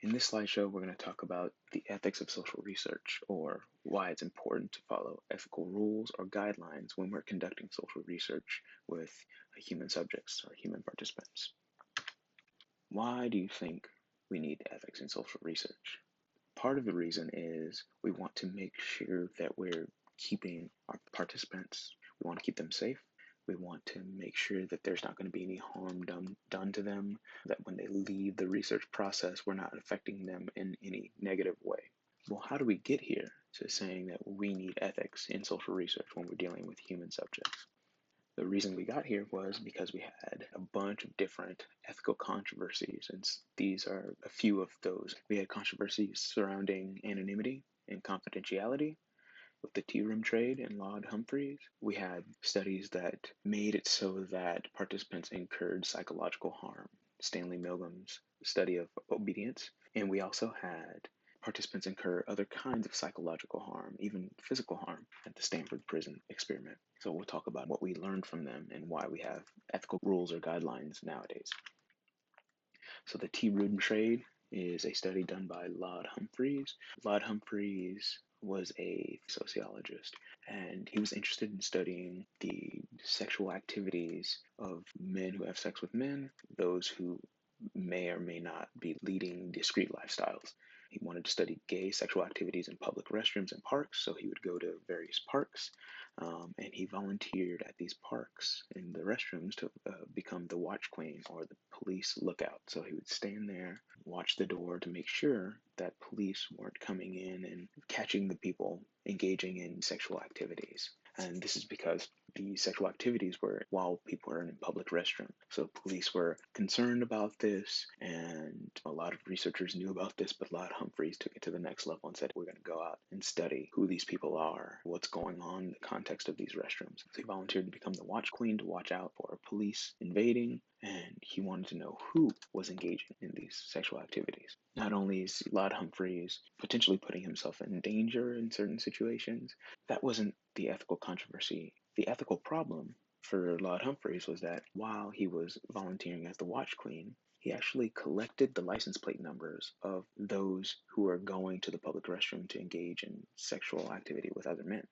In this slideshow, we're going to talk about the ethics of social research, or why it's important to follow ethical rules or guidelines when we're conducting social research with human subjects or human participants. Why do you think we need ethics in social research? Part of the reason is we want to make sure that we're keeping our participants, we want to keep them safe. We want to make sure that there's not going to be any harm done to them, that when they leave the research process, we're not affecting them in any negative way. Well, how do we get here to saying that we need ethics in social research when we're dealing with human subjects? The reason we got here was because we had a bunch of different ethical controversies, and these are a few of those. We had controversies surrounding anonymity and confidentiality with the tea room trade and Laud Humphreys. We had studies that made it so that participants incurred psychological harm, Stanley Milgram's study of obedience, and we also had participants incur other kinds of psychological harm, even physical harm, at the Stanford prison experiment. So we'll talk about what we learned from them and why we have ethical rules or guidelines nowadays. So the tea room trade is a study done by Laud Humphreys. Laud Humphreys was a sociologist, and he was interested in studying the sexual activities of men who have sex with men, those who may or may not be leading discreet lifestyles. He wanted to study gay sexual activities in public restrooms and parks, so he would go to various parks, and he volunteered at these parks in the restrooms to become the watch queen or the police lookout. So he would stand there, watch the door to make sure that police weren't coming in and catching the people engaging in sexual activities. And this is because the sexual activities were while people were in public restrooms. So police were concerned about this, and a lot of researchers knew about this, but Laud Humphreys took it to the next level and said, we're going to go out and study who these people are, what's going on in the context of these restrooms. So he volunteered to become the watch queen to watch out for police invading, and he wanted to know who was engaging in these sexual activities. Not only is Laud Humphreys potentially putting himself in danger in certain situations, that wasn't the ethical controversy. The ethical problem for Laud Humphreys was that while he was volunteering as the watch queen, he actually collected the license plate numbers of those who were going to the public restroom to engage in sexual activity with other men.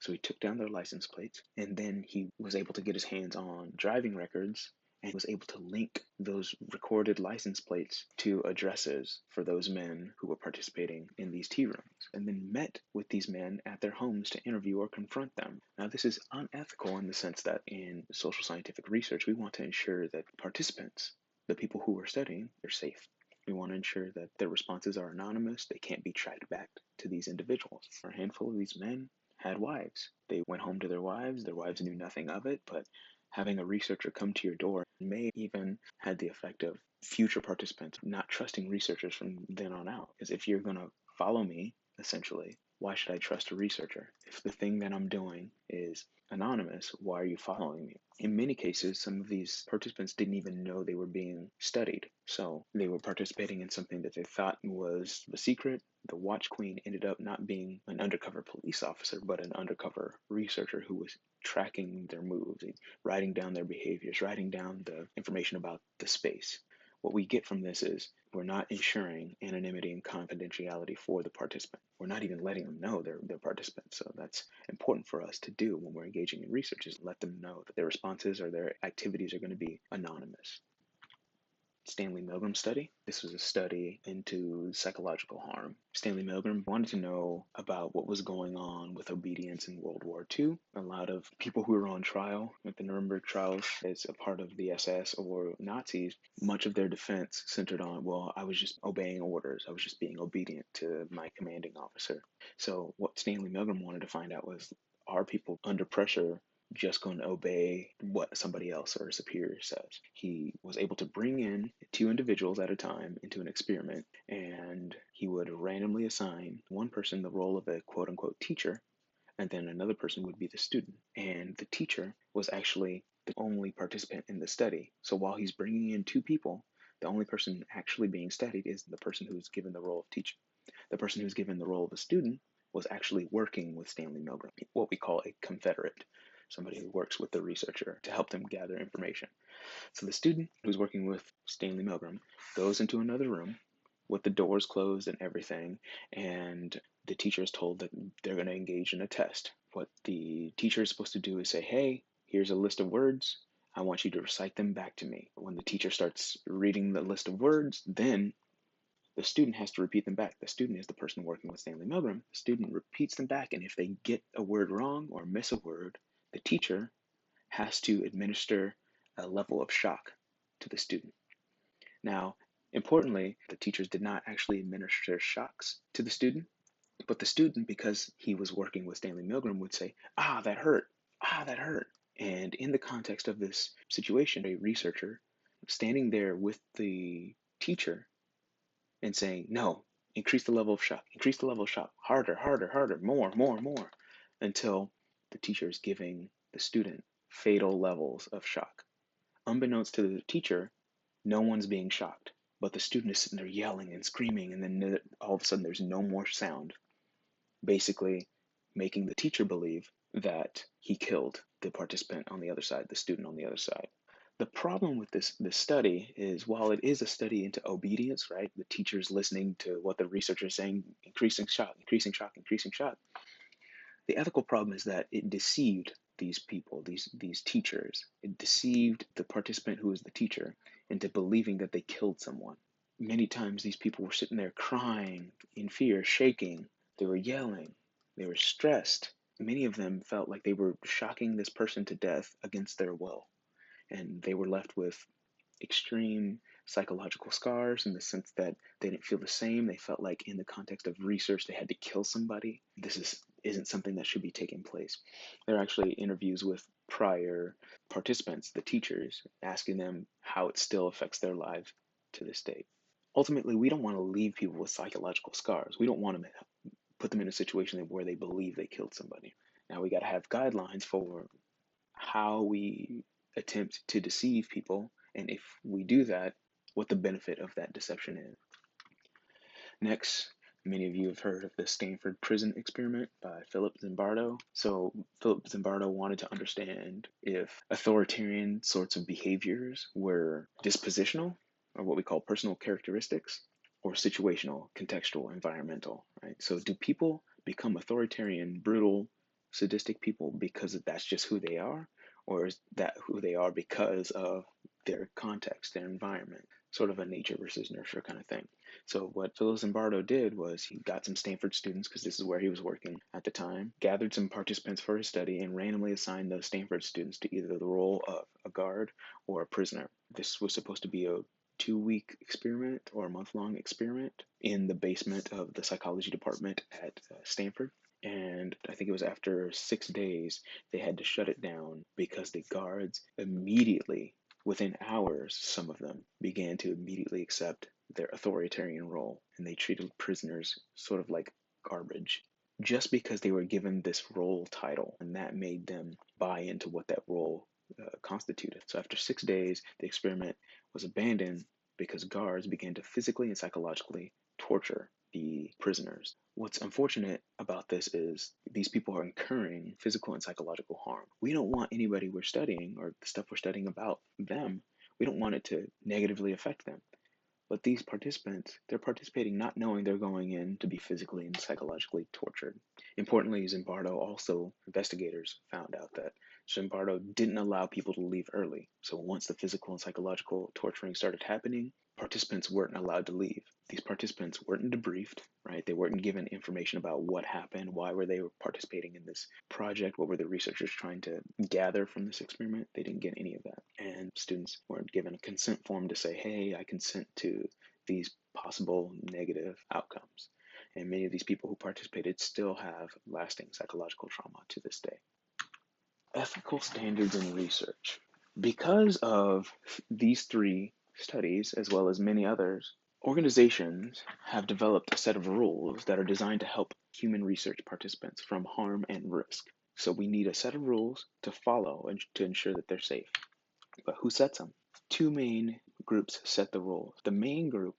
So he took down their license plates, and then he was able to get his hands on driving records and was able to link those recorded license plates to addresses for those men who were participating in these tea rooms, and then met with these men at their homes to interview or confront them. Now, this is unethical in the sense that in social scientific research, we want to ensure that participants, the people who are studying, are safe. We want to ensure that their responses are anonymous. They can't be tracked back to these individuals. A handful of these men had wives. They went home to their wives. Their wives knew nothing of it, but having a researcher come to your door may even had the effect of future participants not trusting researchers from then on out. Because if you're going to follow me, essentially, why should I trust a researcher? If the thing that I'm doing is anonymous, why are you following me? In many cases, some of these participants didn't even know they were being studied. So they were participating in something that they thought was a secret. The watch queen ended up not being an undercover police officer, but an undercover researcher who was tracking their moves, writing down their behaviors, writing down the information about the space. What we get from this is we're not ensuring anonymity and confidentiality for the participant. We're not even letting them know they're participants. So that's important for us to do when we're engaging in research, is let them know that their responses or their activities are going to be anonymous. Stanley Milgram study. This was a study into psychological harm. Stanley Milgram wanted to know about what was going on with obedience in World War II. A lot of people who were on trial at the Nuremberg trials as a part of the SS or Nazis, much of their defense centered on, well, I was just obeying orders. I was just being obedient to my commanding officer. So what Stanley Milgram wanted to find out was, are people under pressure just going to obey what somebody else or a superior says? He was able to bring in 2 individuals at a time into an experiment, and he would randomly assign one person the role of a quote unquote teacher, and then another person would be the student. And the teacher was actually the only participant in the study. So while he's bringing in 2 people, the only person actually being studied is the person who's given the role of teacher. The person who's given the role of a student was actually working with Stanley Milgram, what we call a confederate, somebody who works with the researcher to help them gather information. So the student who's working with Stanley Milgram goes into another room, with the doors closed and everything, and the teacher is told that they're going to engage in a test. What the teacher is supposed to do is say, hey, here's a list of words. I want you to recite them back to me. When the teacher starts reading the list of words, then the student has to repeat them back. The student is the person working with Stanley Milgram. The student repeats them back, and if they get a word wrong or miss a word, the teacher has to administer a level of shock to the student. Now, importantly, the teachers did not actually administer shocks to the student, but the student, because he was working with Stanley Milgram, would say, ah, that hurt, ah, that hurt. And in the context of this situation, a researcher standing there with the teacher and saying, no, increase the level of shock, harder, harder, harder, more, more, more, until the teacher is giving the student fatal levels of shock. Unbeknownst to the teacher, no one's being shocked, but the student is sitting there yelling and screaming, and then all of a sudden there's no more sound, basically making the teacher believe that he killed the participant on the other side, the student on the other side. The problem with this study is, while it is a study into obedience, right? The teacher's listening to what the researcher is saying, increasing shock, increasing shock, increasing shock. The ethical problem is that it deceived these people, these teachers. It deceived the participant who was the teacher into believing that they killed someone. Many times these people were sitting there crying in fear, shaking. They were yelling. They were stressed. Many of them felt like they were shocking this person to death against their will. And they were left with extreme psychological scars, in the sense that they didn't feel the same. They felt like, in the context of research, they had to kill somebody. Isn't something that should be taking place. There are actually interviews with prior participants, the teachers, asking them how it still affects their lives to this day. Ultimately, we don't want to leave people with psychological scars. We don't want to put them in a situation where they believe they killed somebody. Now, we got to have guidelines for how we attempt to deceive people, and if we do that, what the benefit of that deception is. Next, many of you have heard of the Stanford Prison Experiment by Philip Zimbardo. So Philip Zimbardo wanted to understand if authoritarian sorts of behaviors were dispositional, or what we call personal characteristics, or situational, contextual, environmental, right? So do people become authoritarian, brutal, sadistic people because that's just who they are? Or is that who they are because of their context, their environment? Sort of a nature versus nurture kind of thing. So what Philip Zimbardo did was, he got some Stanford students, because this is where he was working at the time, gathered some participants for his study, and randomly assigned those Stanford students to either the role of a guard or a prisoner. This was supposed to be a 2-week experiment, or a month-long experiment, in the basement of the psychology department at Stanford. And I think it was after 6 days, they had to shut it down because the guards immediately, within hours, some of them began to immediately accept their authoritarian role, and they treated prisoners sort of like garbage, just because they were given this role title, and that made them buy into what that role constituted. So after 6 days, the experiment was abandoned because guards began to physically and psychologically torture the prisoners. What's unfortunate about this is these people are incurring physical and psychological harm. We don't want anybody we're studying, or the stuff we're studying about them, we don't want it to negatively affect them. But these participants, they're participating not knowing they're going in to be physically and psychologically tortured. Importantly, investigators found out that Zimbardo didn't allow people to leave early. So once the physical and psychological torturing started happening, participants weren't allowed to leave. These participants weren't debriefed, right? They weren't given information about what happened, why were they participating in this project, what were the researchers trying to gather from this experiment. They didn't get any of that. And students weren't given a consent form to say, hey, I consent to these possible negative outcomes. And many of these people who participated still have lasting psychological trauma to this day. Ethical standards in research. Because of these 3 studies, as well as many others, organizations have developed a set of rules that are designed to help human research participants from harm and risk. So we need a set of rules to follow and to ensure that they're safe. But who sets them? 2 main groups set the rules. The main group,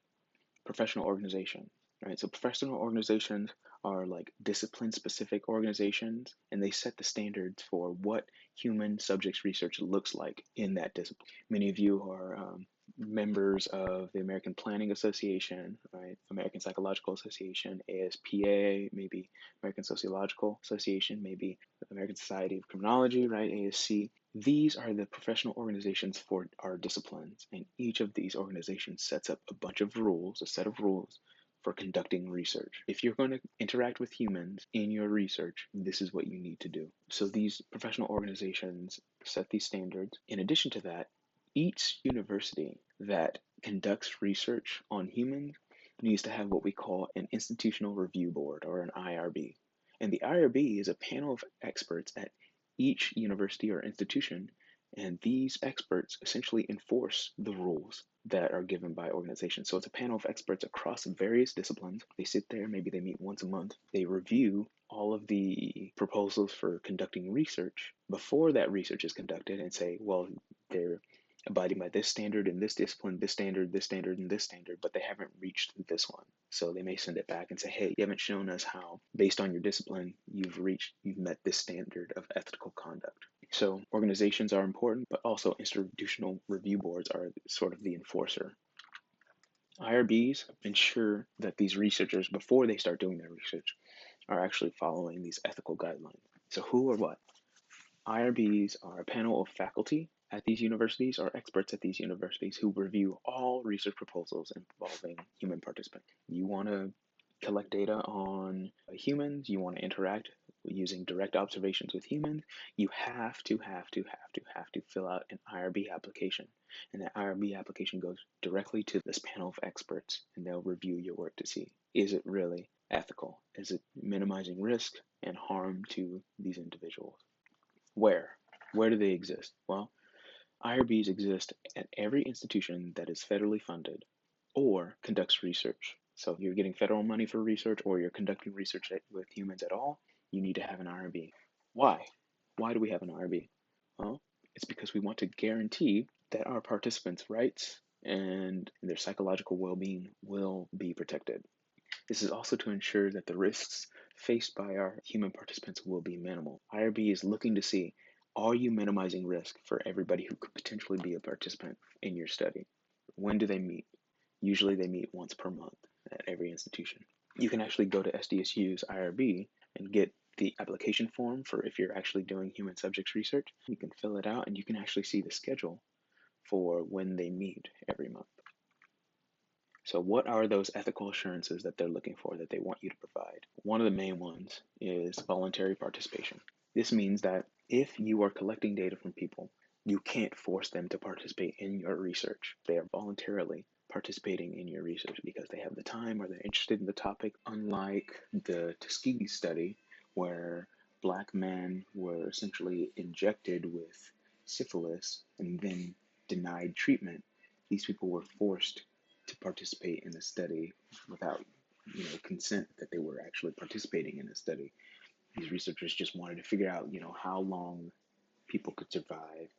professional organizations, right? So professional organizations are like discipline-specific organizations, and they set the standards for what human subjects research looks like in that discipline. Many of you are members of the American Planning Association, right? American Psychological Association, ASPA, maybe American Sociological Association, maybe American Society of Criminology, right? ASC. These are the professional organizations for our disciplines, and each of these organizations sets up a bunch of rules, a set of rules for conducting research. If you're going to interact with humans in your research, this is what you need to do. So these professional organizations set these standards. In addition to that, each university that conducts research on humans needs to have what we call an institutional review board, or an IRB. And the IRB is a panel of experts at each university or institution, and these experts essentially enforce the rules that are given by organizations. So it's a panel of experts across various disciplines. They sit there, maybe they meet once a month. They review all of the proposals for conducting research before that research is conducted and say, well, they're abiding by this standard in this discipline, this standard, and this standard, but they haven't reached this one. So they may send it back and say, hey, you haven't shown us how, based on your discipline, you've met this standard of ethical conduct. So organizations are important, but also institutional review boards are sort of the enforcer. IRBs ensure that these researchers, before they start doing their research, are actually following these ethical guidelines. So who or what? IRBs are a panel of faculty at these universities or experts at these universities who review all research proposals involving human participants. You want to collect data on humans, you want to interact using direct observations with humans, you have to fill out an IRB application. And that IRB application goes directly to this panel of experts, and they'll review your work to see, is it really ethical? Is it minimizing risk and harm to these individuals? Where? Where do they exist? Well, IRBs exist at every institution that is federally funded or conducts research. So if you're getting federal money for research or you're conducting research with humans at all, you need to have an IRB. Why? Why do we have an IRB? Well, it's because we want to guarantee that our participants' rights and their psychological well-being will be protected. This is also to ensure that the risks faced by our human participants will be minimal. IRB is looking to see, are you minimizing risk for everybody who could potentially be a participant in your study? When do they meet? Usually they meet once per month at every institution. You can actually go to SDSU's IRB and get the application form for if you're actually doing human subjects research. You can fill it out and you can actually see the schedule for when they meet every month. So what are those ethical assurances that they're looking for that they want you to provide? One of the main ones is voluntary participation. This means that if you are collecting data from people, you can't force them to participate in your research. They are voluntarily participating in your research because they have the time or they're interested in the topic, unlike the Tuskegee study where Black men were essentially injected with syphilis and then denied treatment. These people were forced to participate in a study without consent that they were actually participating in a study. These researchers just wanted to figure out how long people could survive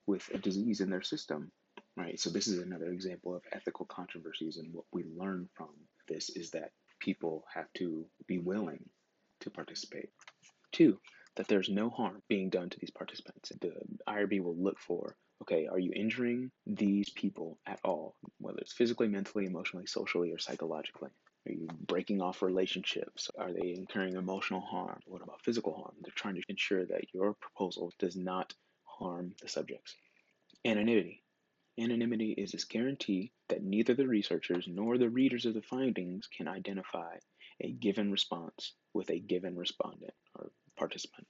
with a disease in their system, right? So this is another example of ethical controversies, and what we learn from this is that people have to be willing to participate. Two, that there's no harm being done to these participants. The IRB will look for, okay, are you injuring these people at all, whether it's physically, mentally, emotionally, socially, or psychologically? Are you breaking off relationships? Are they incurring emotional harm? What about physical harm? They're trying to ensure that your proposal does not harm the subjects. Anonymity. Anonymity is this guarantee that neither the researchers nor the readers of the findings can identify a given response with a given respondent or participant.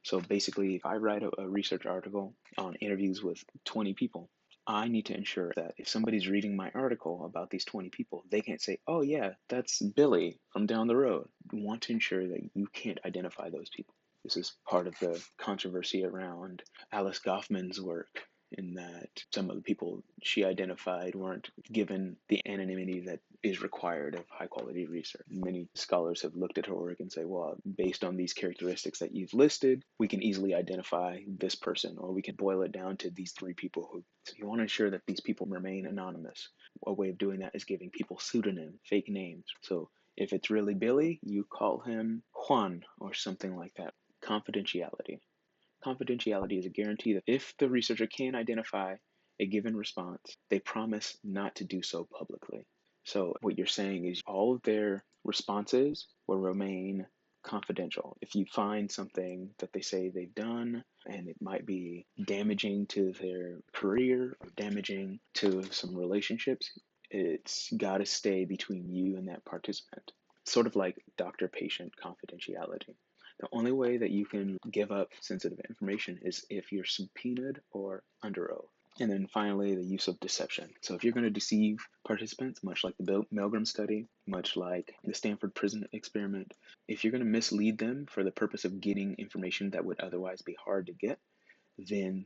So basically, if I write a research article on interviews with 20 people, I need to ensure that if somebody's reading my article about these 20 people, they can't say, oh, yeah, that's Billy from down the road. We want to ensure that you can't identify those people. This is part of the controversy around Alice Goffman's work, in that some of the people she identified weren't given the anonymity that is required of high quality research. Many scholars have looked at her work and say, well, based on these characteristics that you've listed, we can easily identify this person, or we can boil it down to these three people who. So you want to ensure that these people remain anonymous. A way of doing that is giving people pseudonyms, fake names. So if it's really Billy, you call him Juan or something like that. Confidentiality. Confidentiality is a guarantee that if the researcher can identify a given response, they promise not to do so publicly. So what you're saying is all of their responses will remain confidential. If you find something that they say they've done and it might be damaging to their career or damaging to some relationships, it's got to stay between you and that participant. Sort of like doctor-patient confidentiality. The only way that you can give up sensitive information is if you're subpoenaed or under oath. And then finally, the use of deception. So if you're going to deceive participants, much like the Milgram study, much like the Stanford prison experiment, if you're going to mislead them for the purpose of getting information that would otherwise be hard to get, then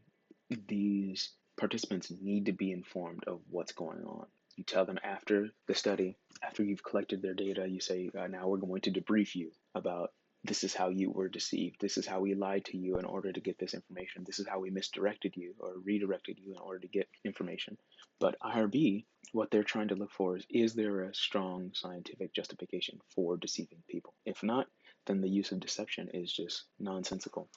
these participants need to be informed of what's going on. You tell them after the study, after you've collected their data, you say, now we're going to debrief you about this is how you were deceived. This is how we lied to you in order to get this information. This is how we misdirected you or redirected you in order to get information. But IRB, what they're trying to look for is there a strong scientific justification for deceiving people? If not, then the use of deception is just nonsensical.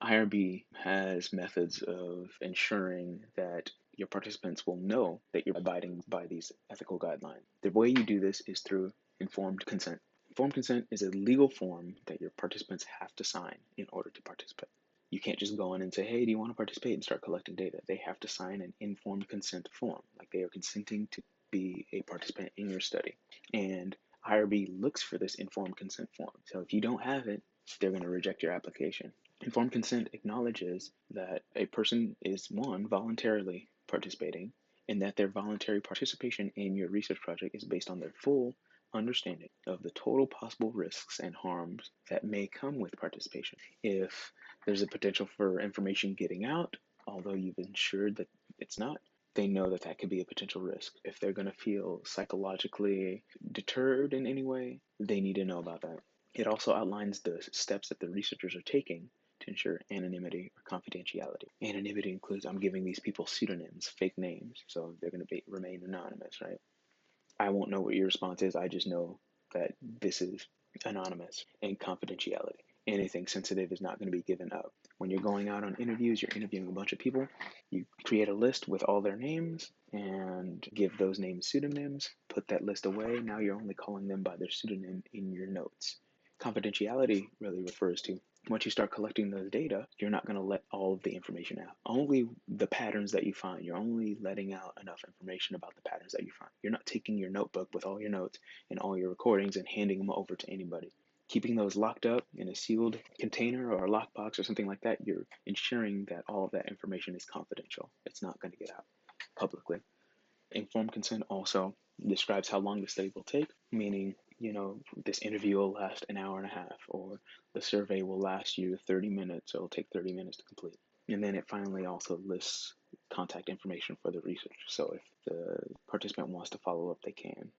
IRB has methods of ensuring that your participants will know that you're abiding by these ethical guidelines. The way you do this is through informed consent. Informed consent is a legal form that your participants have to sign in order to participate. You can't just go in and say, hey, do you want to participate and start collecting data? They have to sign an informed consent form, like they are consenting to be a participant in your study. And IRB looks for this informed consent form. So if you don't have it, they're going to reject your application. Informed consent acknowledges that a person is, one, voluntarily participating, and that their voluntary participation in your research project is based on their full understanding of the total possible risks and harms that may come with participation. If there's a potential for information getting out, although you've ensured that it's not, they know that that could be a potential risk. If they're going to feel psychologically deterred in any way, they need to know about that. It also outlines the steps that the researchers are taking to ensure anonymity or confidentiality. Anonymity includes I'm giving these people pseudonyms, fake names, so they're going to remain anonymous, right? I won't know what your response is. I just know that this is anonymous. And confidentiality. Anything sensitive is not going to be given up. When you're going out on interviews, you're interviewing a bunch of people, you create a list with all their names and give those names pseudonyms, put that list away. Now you're only calling them by their pseudonym in your notes. Confidentiality really refers to once you start collecting those data, you're not going to let all of the information out. Only the patterns that you find. You're only letting out enough information about the patterns that you find. You're not taking your notebook with all your notes and all your recordings and handing them over to anybody. Keeping those locked up in a sealed container or a lockbox or something like that, you're ensuring that all of that information is confidential. It's not going to get out publicly. Informed consent also describes how long the study will take, meaning, this interview will last an hour and a half, or the survey will last you 30 minutes, so it'll take 30 minutes to complete. And then it finally also lists contact information for the researcher, so if the participant wants to follow up, they can.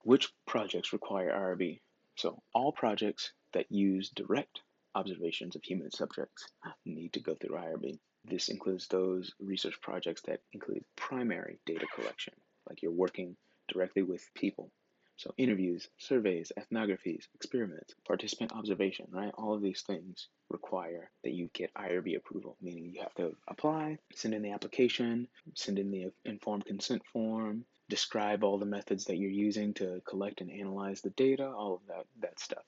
Which projects require IRB? So all projects that use direct observations of human subjects need to go through IRB. This includes those research projects that include primary data collection, like you're working directly with people. So interviews, surveys, ethnographies, experiments, participant observation, right? All of these things require that you get IRB approval, meaning you have to apply, send in the application, send in the informed consent form, describe all the methods that you're using to collect and analyze the data, all of that stuff.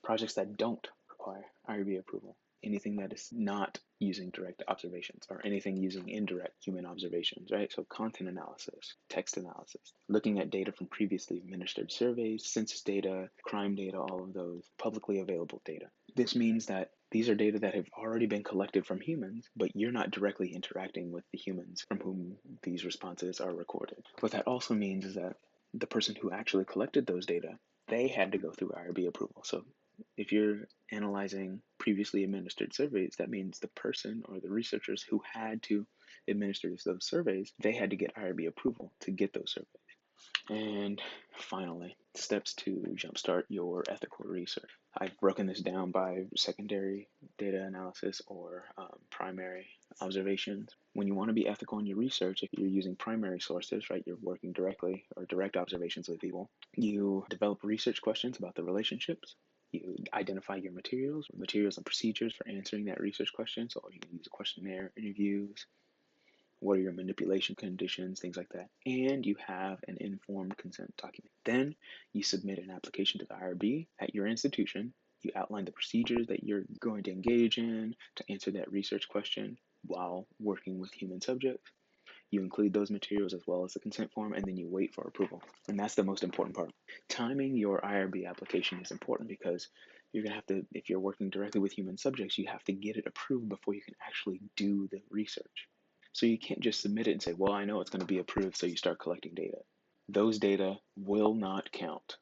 Projects that don't require IRB approval, anything that is not using direct observations or anything using indirect human observations, right? So content analysis, text analysis, looking at data from previously administered surveys, census data, crime data, all of those publicly available data. This means that these are data that have already been collected from humans, but you're not directly interacting with the humans from whom these responses are recorded. What that also means is that the person who actually collected those data, they had to go through IRB approval. So if you're analyzing previously administered surveys, that means the person or the researchers who had to administer those surveys, they had to get IRB approval to get those surveys. And finally, steps to jumpstart your ethical research. I've broken this down by secondary data analysis or primary observations. When you want to be ethical in your research, if you're using primary sources, right, you're working directly or direct observations with people, you develop research questions about the relationships You identify your materials and procedures for answering that research question. So you can use a questionnaire, interviews, what are your manipulation conditions, things like that. And you have an informed consent document. Then you submit an application to the IRB at your institution. You outline the procedures that you're going to engage in to answer that research question while working with human subjects. You include those materials as well as the consent form, and then you wait for approval. And that's the most important part. Timing your IRB application is important because you're going to have to, if you're working directly with human subjects, you have to get it approved before you can actually do the research. So you can't just submit it and say, well, I know it's going to be approved, so you start collecting data. Those data will not count,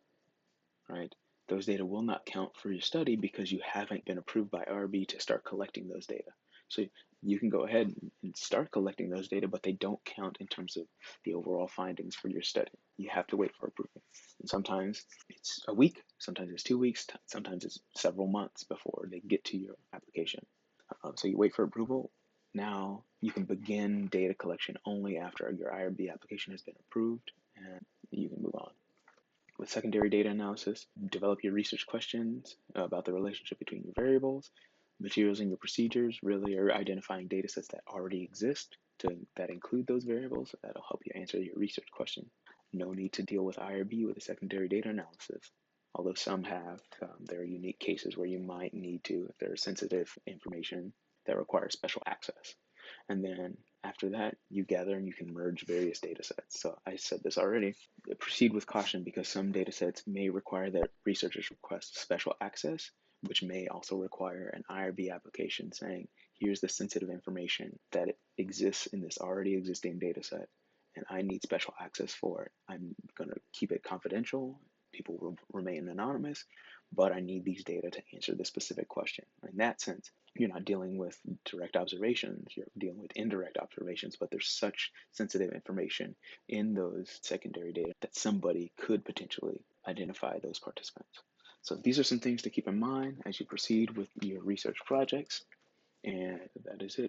right? Those data will not count for your study because you haven't been approved by IRB to start collecting those data. So you can go ahead and start collecting those data, but they don't count in terms of the overall findings for your study. You have to wait for approval. And sometimes it's a week, sometimes it's 2 weeks, sometimes it's several months before they get to your application. So you wait for approval. Now you can begin data collection only after your IRB application has been approved, and you can move on. With secondary data analysis, develop your research questions about the relationship between your variables. Materials and your procedures really are identifying data sets that already exist that include those variables. That'll help you answer your research question. No need to deal with IRB with a secondary data analysis. Although some have, there are unique cases where you might need to if there's sensitive information that requires special access. And then after that, you gather and you can merge various data sets. So I said this already. Proceed with caution because some data sets may require that researchers request special access, which may also require an IRB application saying, here's the sensitive information that exists in this already existing data set, and I need special access for it. I'm going to keep it confidential. People will remain anonymous, but I need these data to answer this specific question. In that sense, you're not dealing with direct observations, you're dealing with indirect observations, but there's such sensitive information in those secondary data that somebody could potentially identify those participants. So these are some things to keep in mind as you proceed with your research projects, and that is it.